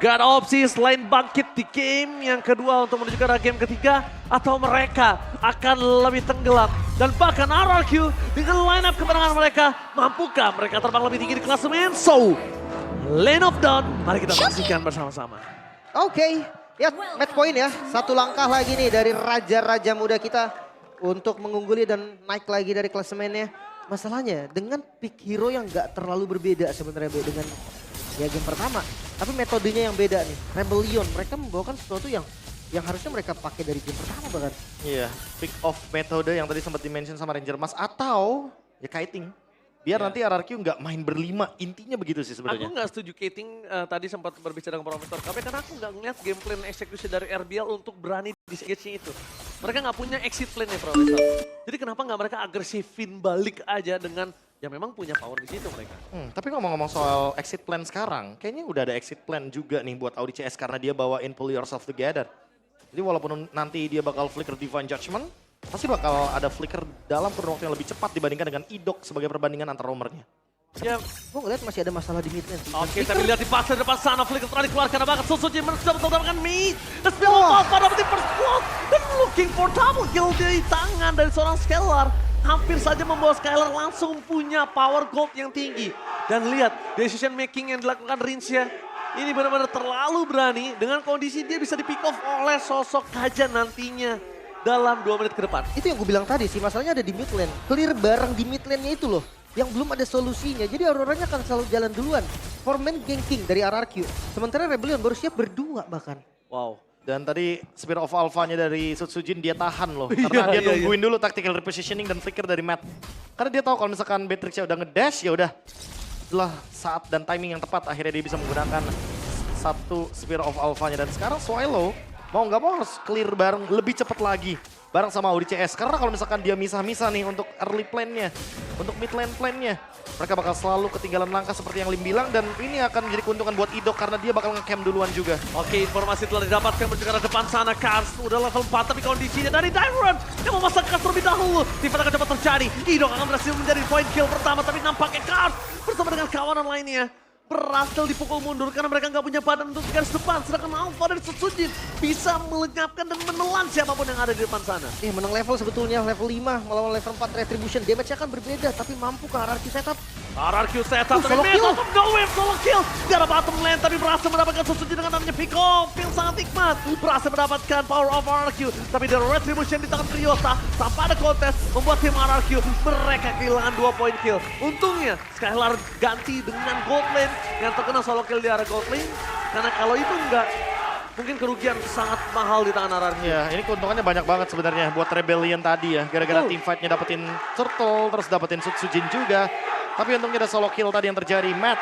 Gak ada opsi selain bangkit di game yang kedua untuk menuju ke arah game ketiga. Atau mereka akan lebih tenggelam. Dan bahkan RRQ dengan line up kemenangan mereka. Mampukah mereka terbang lebih tinggi di klasemen? So, Lane of Dawn, mari kita saksikan bersama-sama. Oke, ya match point ya. Satu langkah lagi nih dari raja-raja muda kita. Untuk mengungguli dan naik lagi dari klasemennya. Masalahnya dengan pick hero yang gak terlalu berbeda sebenarnya dengan ya game pertama. Tapi metodenya yang beda nih. Rebellion, mereka membawakan sesuatu yang harusnya mereka pakai dari game pertama bahkan. Iya, pick off metode yang tadi sempat dimention sama Ranger Mas atau ya kiting. Biar nanti RRQ nggak main berlima, intinya begitu sih sebenarnya. Aku nggak setuju Kiting tadi sempat berbicara dengan Profesor KB karena aku nggak ngeliat game plan eksekusi dari RBL untuk berani disengage-nya itu. Mereka nggak punya exit plan ya Profesor. Jadi kenapa nggak mereka agresifin balik aja dengan ya memang punya power di situ mereka. Tapi ngomong-ngomong soal exit plan sekarang, kayaknya udah ada exit plan juga nih buat Audi CS karena dia bawain Pull Yourself Together. Jadi walaupun nanti dia bakal flicker Divine Judgment, pasti bakal ada flicker dalam kurun waktu yang lebih cepat dibandingkan dengan Idok sebagai perbandingan antar roamernya. Ya, Gue ngeliat masih ada masalah di mid lane sih. oke, tapi lihat di pasar depan sana, Flicker telah dikeluarkan, bahkan Suzuki sudah mendapatkan mid. The Spill of Alpha dapetin first blood, dan looking for double kill di tangan dari seorang Scalar. Hampir saja membawa Scalar langsung punya power gold yang tinggi. Dan lihat, decision making yang dilakukan Rinsya, ini benar-benar terlalu berani dengan kondisi dia bisa di pick off oleh sosok Kajan nantinya dalam 2 menit ke depan. Itu yang gue bilang tadi sih, masalahnya ada di mid lane. Clear bareng di mid lane-nya itu loh. Yang belum ada solusinya, jadi Auroranya akan selalu jalan duluan. Foreman ganking dari RRQ. Sementara Rebellion baru siap berdua bahkan. Wow. Dan tadi Spirit of Alpha-nya dari Sutsujin dia tahan loh. Karena dia tungguin dulu tactical repositioning dan flicker dari Matt. Karena dia tahu kalau misalkan Beatrix-nya udah ngedash, ya udah. Setelah saat dan timing yang tepat, akhirnya dia bisa menggunakan satu Spirit of Alpha-nya. Dan sekarang Swallow mau nggak mau harus clear bareng lebih cepat lagi. Bareng sama Audi CS. Karena kalau misalkan dia misah-misah nih untuk early plan-nya, untuk mid lane plan-nya, mereka bakal selalu ketinggalan langkah seperti yang Lim bilang. Dan ini akan menjadi keuntungan buat Idok karena dia bakal nge-camp duluan juga. Oke, informasi telah didapatkan berjalan depan sana. Kars udah level 4 tapi kondisinya dari Diamond yang memasang Kars terlebih dahulu. Tifa akan cepat terjadi. Idok akan berhasil menjadi point kill pertama tapi nampaknya Kars bersama dengan kawanan lainnya berhasil dipukul mundur karena mereka nggak punya badan untuk garis depan. Sedangkan Alpha dari Sutsujin bisa melenyapkan dan menelan siapapun yang ada di depan sana. Menang level sebetulnya, level 5 melawan level 4 Retribution. Damage-nya akan berbeda, tapi mampu ke RRQ setup. RRQ setup dari solo mid kill. out of nowhere, solo kill. Di arah bottom lane tapi berhasil mendapatkan Sutsujin dengan namanya pick off. Feel sangat nikmat. Berhasil mendapatkan power of RRQ. Tapi dari Retribution di tangan Ryota tanpa ada kontes membuat tim RRQ mereka kehilangan 2 point kill. Untungnya Skylar ganti dengan gold lane yang terkena solo kill di arah gold lane. Karena kalau itu enggak, mungkin kerugian sangat mahal di tangan RRQ. Ya, ini keuntungannya banyak banget sebenarnya buat Rebellion tadi ya. Gara-gara team fight-nya dapetin Turtle, terus dapetin Sutsujin juga. Tapi untungnya ada solo kill tadi yang terjadi. Matt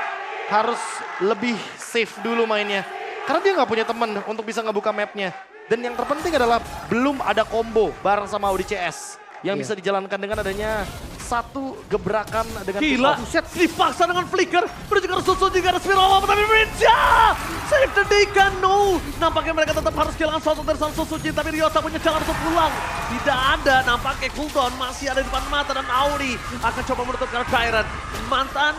harus lebih safe dulu mainnya. Karena dia nggak punya temen untuk bisa ngebuka mapnya. Dan yang terpenting adalah belum ada combo bareng sama Audi CS. Yang bisa dijalankan dengan adanya satu gebrakan dengan Gila, dipaksa dengan flicker, menuju ke Susu juga ada Spiral tapi Rinja! Save the Deacon, no! Nampaknya mereka tetap harus kehilangan sosok dari sang Susuji, tapi Ryota punya jalan untuk pulang. Tidak ada, nampaknya cooldown masih ada di depan mata dan Audi akan coba menutup karena Tyrant. Mantan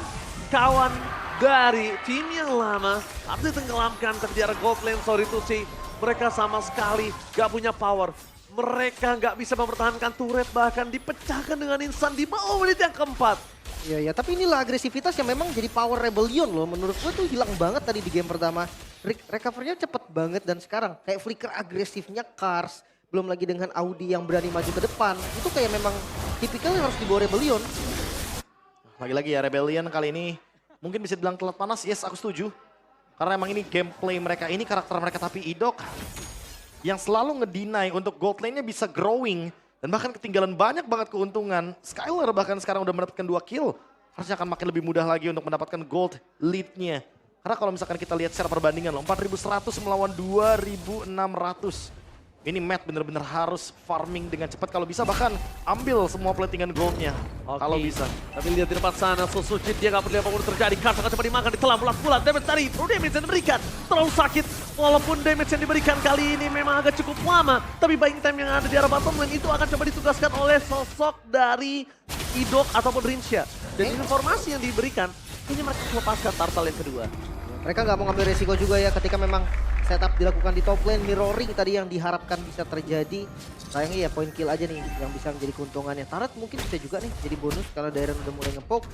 kawan dari tim yang lama, harus ditenggelamkan tapi di arah gold lane, sorry to say. Mereka sama sekali gak punya power. Mereka nggak bisa mempertahankan turret, bahkan dipecahkan dengan instan di bawah menit yang keempat. Ya, tapi inilah agresivitas yang memang jadi power Rebellion loh. Menurut gue tuh hilang banget tadi di game pertama. Recovernya cepet banget dan sekarang kayak flicker agresifnya Kars. Belum lagi dengan Audi yang berani maju ke depan. Itu kayak memang tipikal yang harus dibawa Rebellion. Lagi-lagi ya Rebellion kali ini mungkin bisa dibilang telat panas, yes aku setuju. Karena emang ini gameplay mereka, ini karakter mereka, tapi Idok yang selalu ngedeny untuk gold lane-nya bisa growing. Dan bahkan ketinggalan banyak banget keuntungan. Skylar bahkan sekarang udah mendapatkan 2 kill. Harusnya akan makin lebih mudah lagi untuk mendapatkan gold lead-nya. Karena kalau misalkan kita lihat secara perbandingan loh, 4.100 melawan 2.600. Ini Matt bener-bener harus farming dengan cepat kalau bisa, bahkan ambil semua platingan goldnya kalau bisa. Tapi lihat di depan sana, Susuji dia nggak peduli apapun terjadi. Kars akan coba dimakan, ditelan bulat-bulat. Damage tadi, damage yang diberikan terlalu sakit. Walaupun damage yang diberikan kali ini memang agak cukup lama. Tapi buying time yang ada di arah bottom lane itu akan coba ditugaskan oleh sosok dari Idok ataupun Rinsya. Dan informasi yang diberikan, kayaknya mereka melepaskan Turtle yang kedua. Mereka nggak mau ngambil resiko juga ya ketika memang setup dilakukan di top lane, mirroring tadi yang diharapkan bisa terjadi. Sayangnya ya point kill aja nih yang bisa menjadi keuntungannya. Turret mungkin bisa juga nih jadi bonus karena Darren udah mulai ngepoke.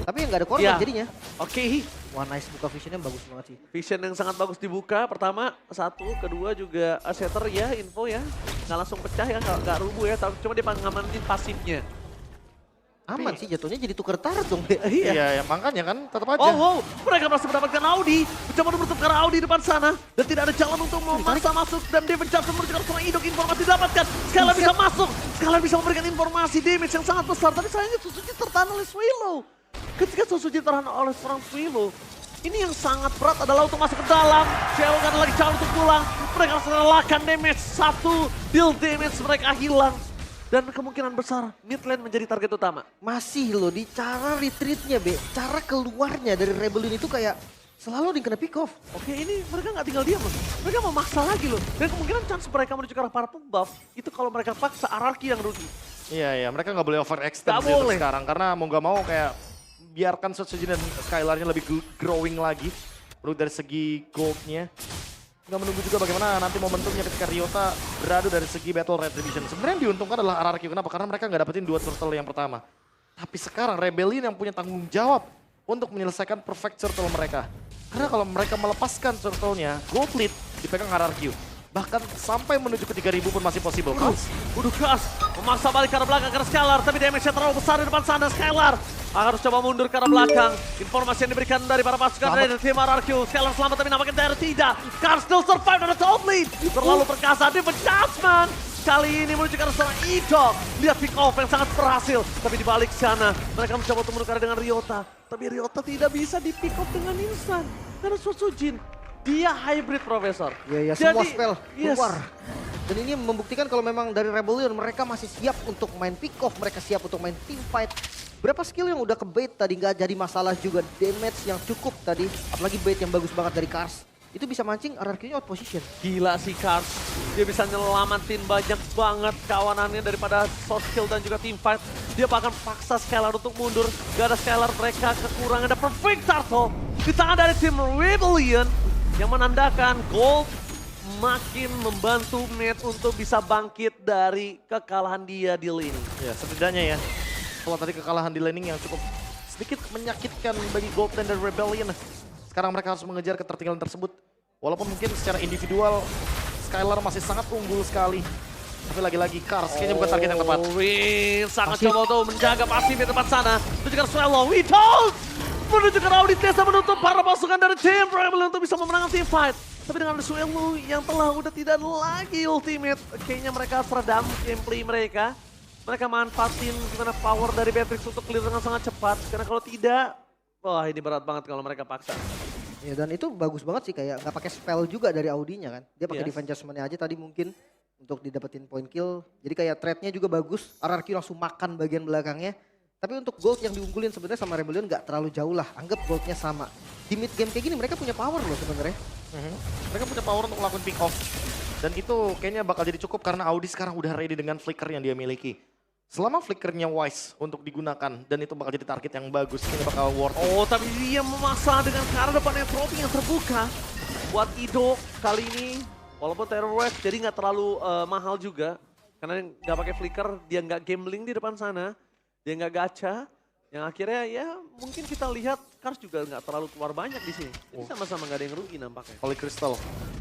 Tapi yang nggak ada korban Ya. jadinya. Oke. Wah nice, buka visionnya bagus banget sih. Vision yang sangat bagus dibuka. Pertama, satu. Kedua juga setter ya, info ya. Nggak langsung pecah ya, nggak rubuh ya. Cuma dia ngamanin pasifnya. Aman sih jatuhnya jadi tuker turret dong. Iya, ya, makanya kan tetap aja. Oh, mereka berhasil mendapatkan Audi. Mencoba bertukar Audi di depan sana. Dan tidak ada jalan untuk memaksa masuk. Dan dia mencapai menuju ke arah Idok. Informasi didapatkan. Skylar bisa masuk. Skylar bisa memberikan informasi. Damage yang sangat besar. Tapi sayangnya Suzuki tertahan oleh Swilo. Ketika Suzuki tertahan oleh seorang Swilo, ini yang sangat berat adalah untuk masuk ke dalam. Cielo gak ada lagi jalan untuk pulang. Mereka harus relakan damage. Satu deal damage mereka hilang. Dan kemungkinan besar mid lane menjadi target utama. Masih loh di cara retreatnya Be. Cara keluarnya dari Rebellion itu kayak selalu kena pick off. Oke, ini mereka nggak tinggal diam loh. Mereka mau maksa lagi loh. Dan kemungkinan chance mereka menuju ke arah purple buff, itu kalau mereka paksa Ararki yang rugi. Iya, mereka nggak boleh overextend Nggak gitu boleh. sekarang. Karena mau nggak mau kayak biarkan Sotsuji dan Skylarnya lebih growing lagi. Menurut dari segi goldnya. Nggak menunggu juga bagaimana nanti momentumnya ketika Ryota beradu dari segi battle retribution. Sebenarnya yang diuntungkan adalah RRQ. Kenapa? Karena mereka nggak dapetin 2 turtle yang pertama. Tapi sekarang Rebellion yang punya tanggung jawab untuk menyelesaikan perfect turtle mereka. Karena kalau mereka melepaskan turtle-nya, gold lead dipegang RRQ. Bahkan sampai menuju ke 3000 pun masih possible. Udah keras, memaksa balik ke arah belakang ke arah Skylar. Tapi damage-nya terlalu besar di depan sana. Skylar harus coba mundur ke arah belakang. Informasi yang diberikan dari para pasukan dari tim RRQ. Skylar selamat tapi nampaknya Darren tidak. Card still survive dari top lead. Terlalu perkasa, Different Judgment. Kali ini menuju ke arah seorang Idok. Lihat pick off yang sangat berhasil. Tapi di balik sana, mereka mencoba untuk menukar dengan Ryota. Tapi Ryota tidak bisa di pick off dengan instan. Karena Sutsujin, dia hybrid, Profesor. Iya, semua Jadi, spell yes. keluar. Dan ini membuktikan kalau memang dari Rebellion mereka masih siap untuk main pick off, mereka siap untuk main team fight. Berapa skill yang udah ke bait tadi nggak jadi masalah juga, damage yang cukup tadi, apalagi bait yang bagus banget dari Kars. Itu bisa mancing RRQ-nya out position. Gila sih Kars, dia bisa nyelamatin banyak banget kawanannya daripada soft skill dan juga team fight. Dia bahkan paksa Skylar untuk mundur, gak ada Skylar mereka kekurangan, ada perfect turtle di tangan dari tim Rebellion yang menandakan gold makin membantu Matt untuk bisa bangkit dari kekalahan dia di lane. Ya, setidaknya ya. Kalau tadi kekalahan di laning yang cukup sedikit menyakitkan bagi Gold Lane dan Rebellion. Sekarang mereka harus mengejar ketertinggalan tersebut. Walaupun mungkin secara individual Skylar masih sangat unggul sekali. Tapi lagi-lagi Kars kayaknya bukan target yang tepat. Win sangat coba untuk menjaga pasif di tempat sana. Menuju ke Swallow, Witold! Menuju ke Audit Desa menutup para pasukan dari tim Rebellion untuk bisa memenangkan team fight. Tapi dengan Swallow yang telah udah tidak lagi ultimate, kayaknya mereka seredam gameplay mereka. Mereka manfaatin gimana power dari Beatrix untuk clear dengan sangat cepat. Karena kalau tidak, wah ini berat banget kalau mereka paksa. Ya dan itu bagus banget sih, kayak nggak pakai spell juga dari Audinya kan. Dia pakai Yes. defense adjustment-nya aja tadi mungkin untuk didapetin point kill. Jadi kayak trade-nya juga bagus, RRQ langsung makan bagian belakangnya. Tapi untuk gold yang diunggulin sebenarnya sama Rebellion nggak terlalu jauh lah. Anggap goldnya sama. Di mid game kayak gini mereka punya power loh sebenarnya. Mereka punya power untuk melakukan pick off. Dan itu kayaknya bakal jadi cukup karena Audi sekarang udah ready dengan flicker yang dia miliki. Selama flickernya wise untuk digunakan dan itu bakal jadi target yang bagus, ini bakal worth it. Oh tapi dia memaksa dengan ke arah depannya Trophy yang terbuka. Buat Ido kali ini, walaupun Terror Wave jadi nggak terlalu mahal juga. Karena nggak pakai flicker, dia nggak gambling di depan sana. Dia nggak gacha. Yang akhirnya ya mungkin kita lihat Kars juga nggak terlalu keluar banyak di sini. Jadi sama-sama nggak ada yang rugi nampaknya. Holy Crystal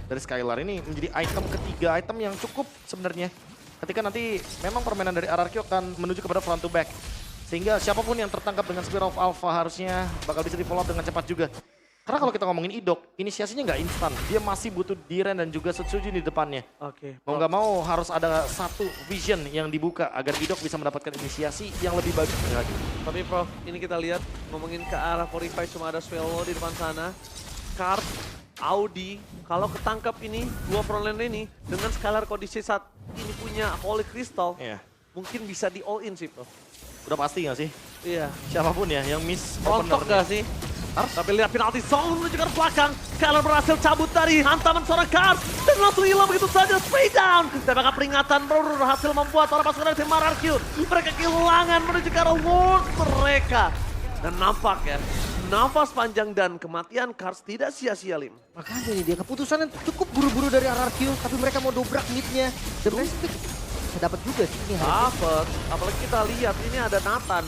dari Skylar ini menjadi item ketiga, item yang cukup sebenarnya. Ketika nanti memang permainan dari RRQ akan menuju kepada front to back. Sehingga siapapun yang tertangkap dengan Spear of Alpha harusnya bakal bisa di follow up dengan cepat juga. Karena kalau kita ngomongin Idok, inisiasinya nggak instan. Dia masih butuh Diren dan juga Sutsujin di depannya. Oke. Mau nggak mau harus ada satu vision yang dibuka agar Idok bisa mendapatkan inisiasi yang lebih bagus lagi. Tapi Prof, ini kita lihat ngomongin ke arah 45 cuma ada Swallow di depan sana. Kars, Audi, kalau ketangkap ini, dua frontline ini, dengan Skylar kondisi saat ini punya Holy Crystal, Iya. mungkin bisa di all in sih Prof. Udah pasti nggak sih? Iya. Siapapun ya yang miss Rontok openernya. gak sih? Tapi lihat penalti zone menuju ke belakang. Skylar berhasil cabut dari hantaman seorang Kars. Dan langsung hilang begitu saja. Spray down. Tembakan peringatan berhasil membuat para pasukan dari tim RRQ. Mereka kehilangan menuju ke arah world mereka. Dan nafas panjang dan kematian Kars tidak sia-sia, Lim. Makanya nih dia keputusan yang cukup buru-buru dari RRQ, tapi mereka mau dobrak mid-nya. The best pick bisa dapat juga sih ini. Dapat, apalagi kita lihat ini ada Nathan.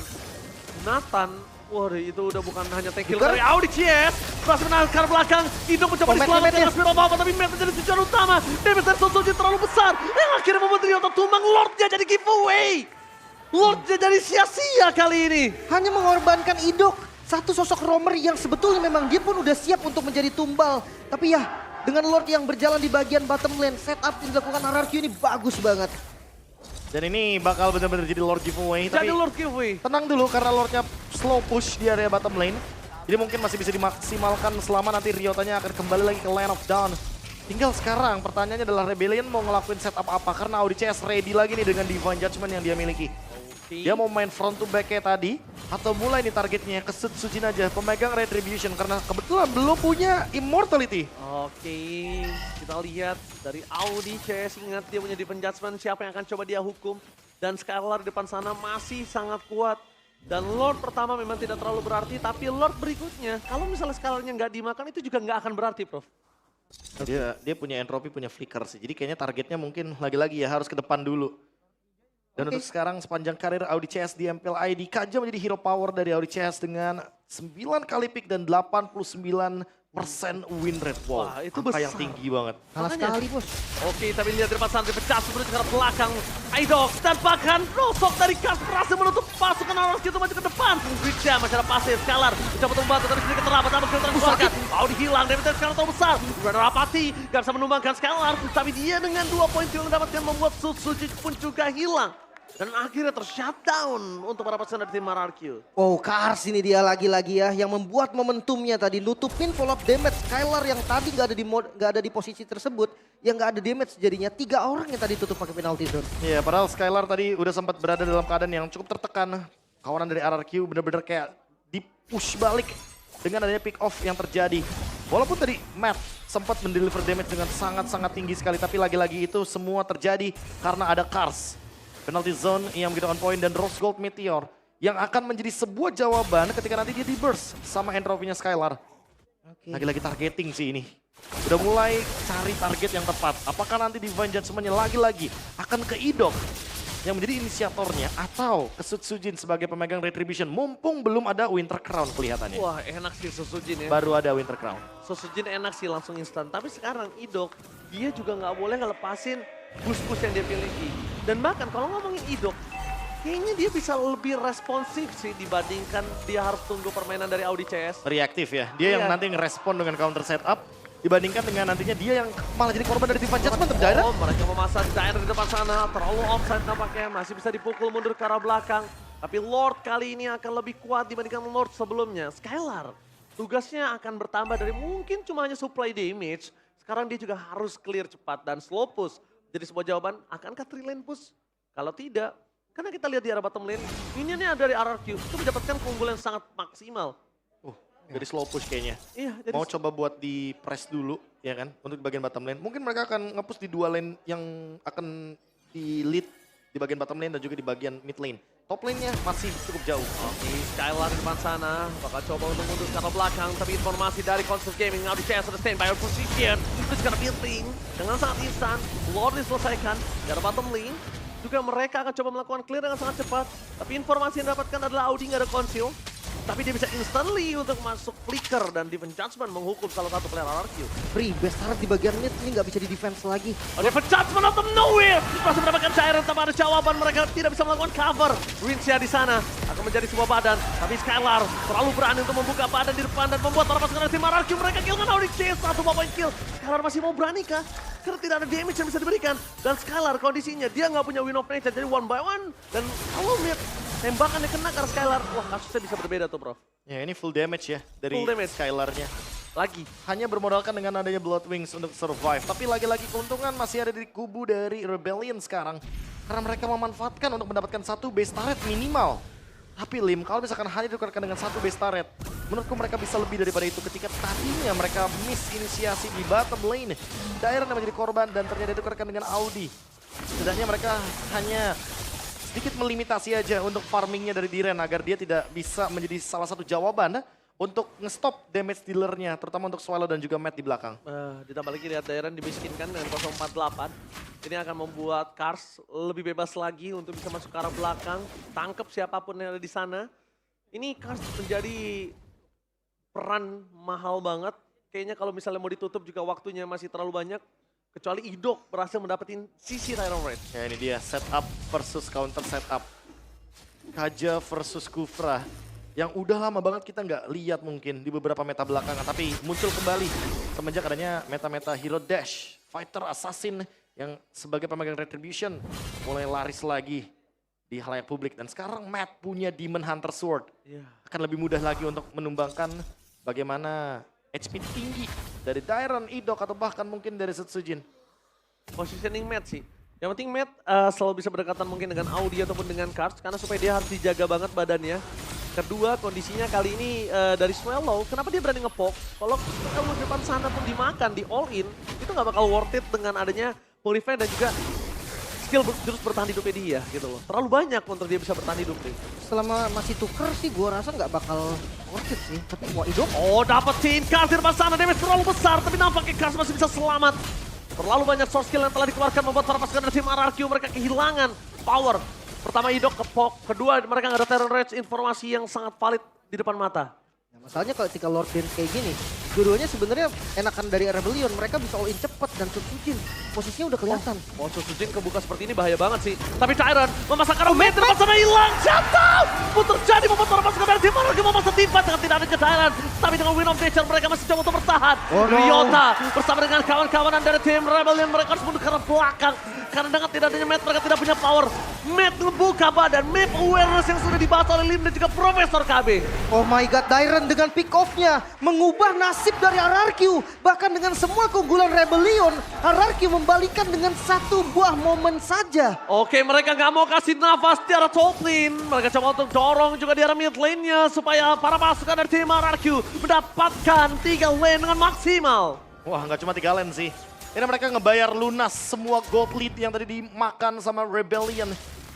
Wah itu udah bukan hanya tackle Bukan. dari Audi CS. Berhasil menangkar belakang, Indo mencoba diselamatkan dengan Spiro Baba, tapi Matt menjadi tujuan utama. Damage dari Sosoji terlalu besar, yang akhirnya membuat Ryota tumbang. Lordnya jadi giveaway. Lordnya jadi sia-sia kali ini. Hanya mengorbankan Idok, satu sosok roamer yang sebetulnya memang dia pun udah siap untuk menjadi tumbal. Tapi ya, dengan Lord yang berjalan di bagian bottom lane, setup yang dilakukan RRQ ini bagus banget. Dan ini bakal benar-benar jadi Lord giveaway. Jadi Tapi Lord giveaway. tenang dulu karena Lordnya slow push di area bottom lane. Jadi mungkin masih bisa dimaksimalkan selama nanti Ryotanya akan kembali lagi ke Land of Dawn. Tinggal sekarang pertanyaannya adalah Rebellion mau ngelakuin setup apa? Karena Audi CS ready lagi nih dengan Divine Judgment yang dia miliki. Dia mau main front to back kayak tadi atau mulai nih targetnya ke Sujin aja, pemegang Retribution karena kebetulan belum punya Immortality. Oke, kita lihat dari Audi CS, ingat dia punya Divine Judgment, siapa yang akan coba dia hukum. Dan Skylar di depan sana masih sangat kuat. Dan Lord pertama memang tidak terlalu berarti, tapi Lord berikutnya, kalau misalnya Skylarnya nggak dimakan itu juga nggak akan berarti, Prof. Dia punya entropy, punya flicker sih. Jadi kayaknya targetnya mungkin lagi-lagi ya harus ke depan dulu. Dan untuk sekarang sepanjang karir Audi CS di MPL ID, Kaja menjadi hero power dari Audi CS dengan 9 kali pick dan 89% win rate. Wow, Wah, itu angka besar. yang tinggi banget. Kalah Makanya. sekali bos. Oke, tapi lihat di depan sana dipecah sebelum ke arah belakang. Idok dan bahkan Rosok dari Kars berhasil menutup pasukan Aurora itu maju ke depan. Witcher masyarakat pasif, Scalar mencoba untuk membantu tapi sedikit terlambat, namun skill terkeluarkan. Audi hilang, damage Scalar terlalu besar. Runner Apati gak bisa menumbangkan Scalar, tapi dia dengan 2 poin yang mendapatkan membuat Suzuki pun juga hilang. Dan akhirnya tershutdown untuk mendapatkan dari tim RRQ. Oh, Kars ini dia lagi-lagi ya yang membuat momentumnya tadi nutupin follow up damage Skylar yang tadi nggak ada di posisi tersebut, yang nggak ada damage jadinya 3 orang yang tadi tutup pakai penalty zone. Iya, padahal Skylar tadi udah sempat berada dalam keadaan yang cukup tertekan. Kawanan dari RRQ bener-bener kayak di-push balik dengan adanya pick off yang terjadi. Walaupun tadi Matt sempat mendeliver damage dengan sangat-sangat tinggi sekali, tapi lagi-lagi itu semua terjadi karena ada Kars. Penalty zone yang begitu on point dan Rose Gold Meteor yang akan menjadi sebuah jawaban ketika nanti dia di burst sama entropinya Skylar. Lagi-lagi targeting sih ini. Udah mulai cari target yang tepat. Apakah nanti Divine Judgment-nya lagi-lagi akan ke Idok yang menjadi inisiatornya atau ke Sujin sebagai pemegang Retribution mumpung belum ada Winter Crown kelihatannya. Wah, enak sih Sujin ya. Baru ada Winter Crown. Sujin enak sih langsung instan. Tapi sekarang Idok, dia juga nggak boleh ngelepasin boost-boost yang dia miliki. Dan bahkan kalau ngomongin Idok, kayaknya dia bisa lebih responsif sih dibandingkan dia harus tunggu permainan dari Audi CS. Reaktif ya. Dia yang Iya. nanti ngerespon dengan counter setup dibandingkan dengan nantinya dia yang malah jadi korban dari Divine Judgment terjadi. Oh, mereka memasang Giant di depan sana, terlalu offside nampaknya, masih bisa dipukul mundur ke arah belakang. Tapi Lord kali ini akan lebih kuat dibandingkan Lord sebelumnya. Skylar, tugasnya akan bertambah dari mungkin cuma hanya supply damage, sekarang dia juga harus clear cepat dan slow push. Jadi sebuah jawaban, akankah 3 lane push? Kalau tidak, karena kita lihat di arah bottom lane, minionnya dari RRQ itu mendapatkan keunggulan yang sangat maksimal. Jadi slow push kayaknya. Iya, jadi Mau coba buat di press dulu ya kan untuk di bagian bottom lane. Mungkin mereka akan nge-push di 2 lane yang akan di lead di bagian bottom lane dan juga di bagian mid lane. Top lane-nya masih cukup jauh. Oke, Skylar di depan sana, bakal coba untuk mundur ke arah belakang, tapi informasi dari Conscious Gaming, Audi CS sudah stand by your position, terus karena building, dengan sangat instan, Lord diselesaikan, di arah bottom lane, juga mereka akan coba melakukan clear dengan sangat cepat, tapi informasi yang didapatkan adalah Audi nggak ada conceal, tapi dia bisa instantly untuk masuk flicker dan Divine Judgment menghukum salah satu player RRQ. Free, best turret di bagian mid ini nggak bisa di defense lagi. Oh, Divine Judgment out of nowhere, masih mendapatkan cairan tanpa ada jawaban, mereka tidak bisa melakukan cover. Rincia di sana akan menjadi sebuah badan, tapi Skylar terlalu berani untuk membuka badan di depan dan membuat para pasukan tim RRQ mereka kill dengan Audi CS, 1 point kill. Skylar masih mau berani kah? Karena tidak ada damage yang bisa diberikan. Dan Skylar kondisinya dia nggak punya win of nature, jadi 1 by 1. Dan kalau lihat tembakannya kena ke arah Skylar, wah kasusnya bisa berbeda tuh, Prof. Ya ini full damage ya dari Full damage. Skylar-nya. Lagi. Hanya bermodalkan dengan adanya Blood Wings untuk survive. Tapi lagi-lagi keuntungan masih ada di kubu dari Rebellion sekarang. Karena mereka memanfaatkan untuk mendapatkan 1 base turret minimal. Tapi Lim, kalau misalkan hanya ditukarkan dengan 1 base turret, menurutku mereka bisa lebih daripada itu ketika tadinya mereka miss inisiasi di bottom lane. Daerah yang menjadi korban dan ternyata ditukarkan dengan Audi. Setidaknya mereka hanya sedikit melimitasi aja untuk farmingnya dari Diren agar dia tidak bisa menjadi salah satu jawaban untuk nge-stop damage dealernya, terutama untuk Swallow dan juga Matt di belakang. Ditambah lagi lihat Dairon dimiskinkan dengan 048. Ini akan membuat Kars lebih bebas lagi untuk bisa masuk ke arah belakang. Tangkap siapapun yang ada di sana. Ini Kars menjadi peran mahal banget. Kayaknya kalau misalnya mau ditutup juga waktunya masih terlalu banyak. Kecuali Idok berhasil mendapatkan sisi Tyron Red. Ya ini dia, setup versus counter setup. Kaja versus Kufra. Yang udah lama banget kita nggak lihat mungkin di beberapa meta belakangan. Tapi muncul kembali semenjak adanya meta-meta Hero Dash. Fighter Assassin yang sebagai pemegang Retribution mulai laris lagi di halayak publik. Dan sekarang Matt punya Demon Hunter Sword. Akan lebih mudah lagi untuk menumbangkan bagaimana HP tinggi dari Dairon, Idok, atau bahkan mungkin dari Setsujin. Positioning Matt sih. Yang penting Matt selalu bisa berdekatan mungkin dengan Audi ataupun dengan Kars. Karena supaya dia harus dijaga banget badannya. Kedua, kondisinya kali ini dari Swallow, kenapa dia berani nge-poke? Kalau depan sana pun dimakan, di all in, itu nggak bakal worth it dengan adanya Purify dan juga skill jurus bertahan hidupnya dia gitu loh. Terlalu banyak untuk dia bisa bertahan hidup nih. Selama masih tuker sih gua rasa nggak bakal worth it sih. Tapi wah Idok. Oh, dapetin Kars di depan sana, damage terlalu besar, tapi nampaknya Kars masih bisa selamat. Terlalu banyak source skill yang telah dikeluarkan membuat para pasukan dari tim RRQ mereka kehilangan power. Pertama Idok ke poke, kedua mereka nggak ada Terror Rage, informasi yang sangat valid di depan mata. Nah, masalahnya kalau ketika Lord Dance kayak gini, dua-duanya sebenarnya enakan dari Rebellion. Mereka bisa all in cepat dan Setsujin posisinya udah kelihatan. Oh, Setsujin kebuka seperti ini bahaya banget sih. Tapi Tyron memasakkan Matt depan sana hilang. Jatuh! Putus jadi membuat para pasukan dari tim RRQ memaksa timpa dengan tidak adanya Tyron. Tapi dengan Win of Nature mereka masih coba untuk bertahan. Oh, no. Ryota bersama dengan kawan-kawanan dari tim Rebellion mereka harus mundur ke arah belakang. Karena dengan tidak adanya Matt mereka tidak punya power. Matt membuka badan, map awareness yang sudah dibahas oleh Lim dan juga Profesor KB. Oh my god, Dairon dengan pick off-nya mengubah nasib dari RRQ. Bahkan dengan semua keunggulan Rebellion, RRQ membalikan dengan satu buah momen saja. Oke, mereka nggak mau kasih nafas di arah top lane. Mereka coba untuk dorong juga di arah mid lane-nya supaya para pasukan dari tim RRQ mendapatkan 3 lane dengan maksimal. Wah, nggak cuma 3 lane sih. Ini mereka ngebayar lunas semua gold lead yang tadi dimakan sama Rebellion.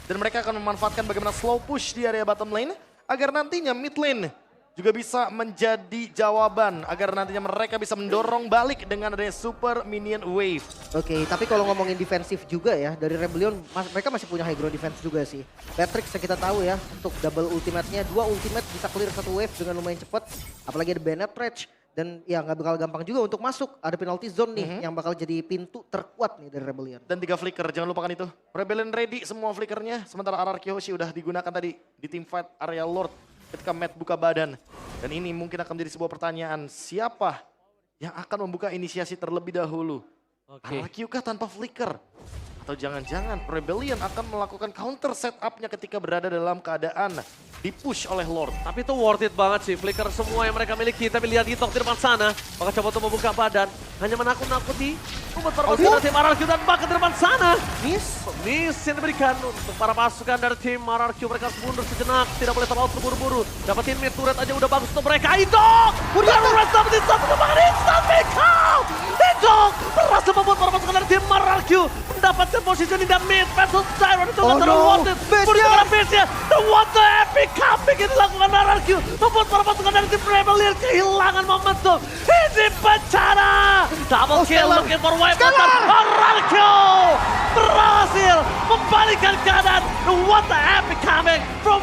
Dan mereka akan memanfaatkan bagaimana slow push di area bottom lane. Agar nantinya mid lane juga bisa menjadi jawaban. Agar nantinya mereka bisa mendorong balik dengan adanya super minion wave. Oke, tapi kalau ngomongin defensif juga ya, dari Rebellion mereka masih punya high ground defense juga sih. Patrick yang kita tahu ya, untuk double ultimate-nya, 2 ultimate bisa clear 1 wave dengan lumayan cepat. Apalagi ada Bennett Rage. Dan ya nggak bakal gampang juga untuk masuk. Ada penalty zone nih yang bakal jadi pintu terkuat nih dari Rebellion. Dan 3 flicker, jangan lupakan itu. Rebellion ready semua flickernya. Sementara RRQ Hoshi udah digunakan tadi di team fight area Lord. Ketika Matt buka badan. Dan ini mungkin akan menjadi sebuah pertanyaan. Siapa yang akan membuka inisiasi terlebih dahulu? RRQ kah tanpa flicker? Atau jangan-jangan Rebellion akan melakukan counter setupnya ketika berada dalam keadaan dipush oleh Lord. Tapi itu worth it banget sih, flicker semua yang mereka miliki. Tapi lihat Itok di depan sana, maka coba untuk membuka badan. Hanya menakut-nakuti, membuat para pasukan dari tim RRQ dan bahkan di depan sana. Miss yang diberikan untuk para pasukan dari tim RRQ. Mereka harus mundur sejenak, tidak boleh terlalu terburu-buru. Dapetin mid turret aja udah bagus untuk mereka. Itok! Berhasil dapetin satu tembakan instant pick-up! Itok berhasil membuat para pasukan dari tim RRQ mendapatkan positioning dan mid versus Tyron. Itu nggak terlalu worth it. Bagaimana base-nya? The what the epic comeback yang dilakukan RRQ membuat para pasukan dari tim Rebellion kehilangan momentum. Ini bencana. Double kill looking for wipe dan RRQ berhasil membalikan keadaan. The what the epic comeback from